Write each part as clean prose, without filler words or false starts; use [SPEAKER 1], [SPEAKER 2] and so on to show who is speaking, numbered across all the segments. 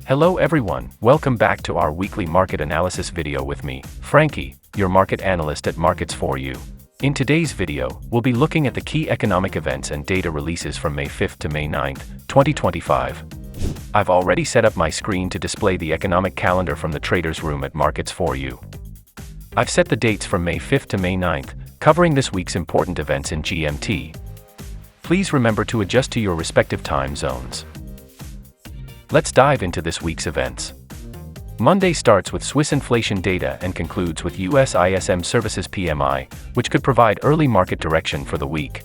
[SPEAKER 1] Hello everyone, welcome back to our weekly market analysis video with me, Frankie, your market analyst at Markets4U. In today's video, we'll be looking at the key economic events and data releases from May 5th to May 9th, 2025. I've already set up my screen to display the economic calendar from the traders room at Markets4U. I've set the dates from May 5th to May 9th, covering this week's important events in GMT. Please remember to adjust to your respective time zones. Let's dive into this week's events. Monday starts with Swiss inflation data and concludes with US ISM Services PMI, which could provide early market direction for the week.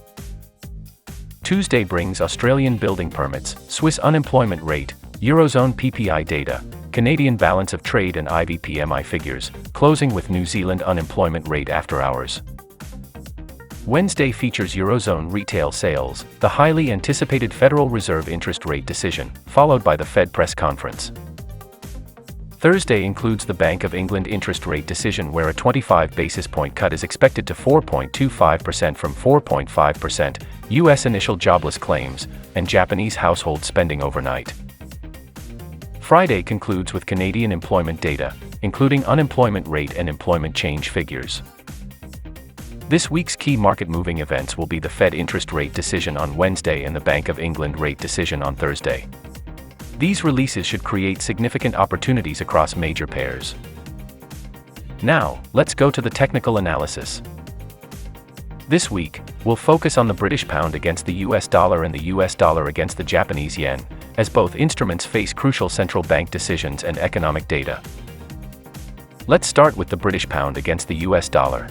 [SPEAKER 1] Tuesday brings Australian building permits, Swiss unemployment rate, Eurozone PPI data, Canadian balance of trade and IV PMI figures, closing with New Zealand unemployment rate after hours. Wednesday features Eurozone retail sales, the highly anticipated Federal Reserve interest rate decision, followed by the Fed press conference. Thursday includes the Bank of England interest rate decision, where a 25 basis point cut is expected to 4.25% from 4.5%, US initial jobless claims, and Japanese household spending overnight. Friday concludes with Canadian employment data, including unemployment rate and employment change figures. This week's key market-moving events will be the Fed interest rate decision on Wednesday and the Bank of England rate decision on Thursday. These releases should create significant opportunities across major pairs. Now, let's go to the technical analysis. This week, we'll focus on the British pound against the US dollar and the US dollar against the Japanese yen, as both instruments face crucial central bank decisions and economic data. Let's start with the British pound against the US dollar.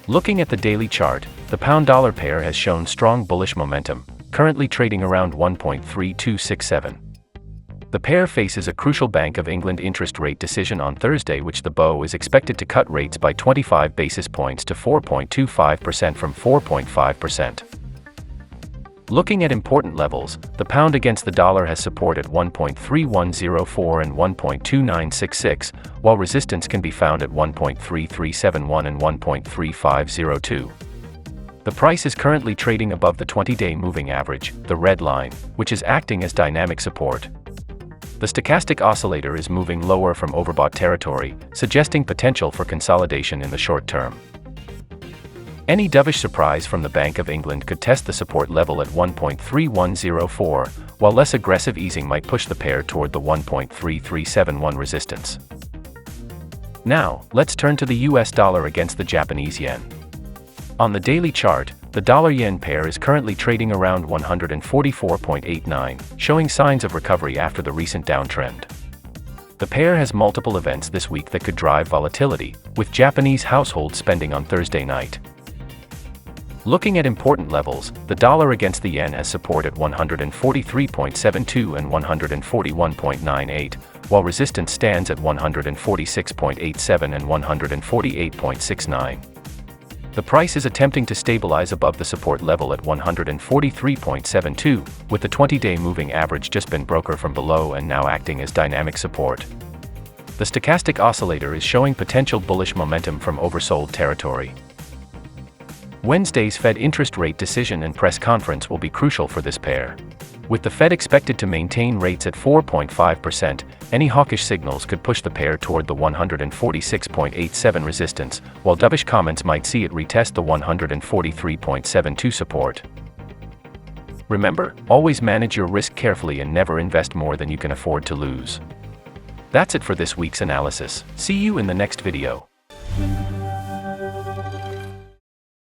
[SPEAKER 1] Looking at the daily chart, the pound-dollar pair has shown strong bullish momentum, currently trading around 1.3267. The pair faces a crucial Bank of England interest rate decision on Thursday, which the BOE is expected to cut rates by 25 basis points to 4.25% from 4.5%. Looking at important levels, the pound against the dollar has support at 1.3104 and 1.2966, while resistance can be found at 1.3371 and 1.3502. The price is currently trading above the 20-day moving average, the red line, which is acting as dynamic support. The stochastic oscillator is moving lower from overbought territory, suggesting potential for consolidation in the short term. Any dovish surprise from the Bank of England could test the support level at 1.3104, while less aggressive easing might push the pair toward the 1.3371 resistance. Now, let's turn to the US dollar against the Japanese yen. On the daily chart, the dollar-yen pair is currently trading around 144.89, showing signs of recovery after the recent downtrend. The pair has multiple events this week that could drive volatility, with Japanese household spending on Thursday night. Looking at important levels, the dollar against the yen has support at 143.72 and 141.98, while resistance stands at 146.87 and 148.69. The price is attempting to stabilize above the support level at 143.72, with the 20-day moving average just been broken from below and now acting as dynamic support. The stochastic oscillator is showing potential bullish momentum from oversold territory. Wednesday's Fed interest rate decision and press conference will be crucial for this pair. With the Fed expected to maintain rates at 4.5%, any hawkish signals could push the pair toward the 146.87 resistance, while dovish comments might see it retest the 143.72 support. Remember, always manage your risk carefully and never invest more than you can afford to lose. That's it for this week's analysis. See you in the next video.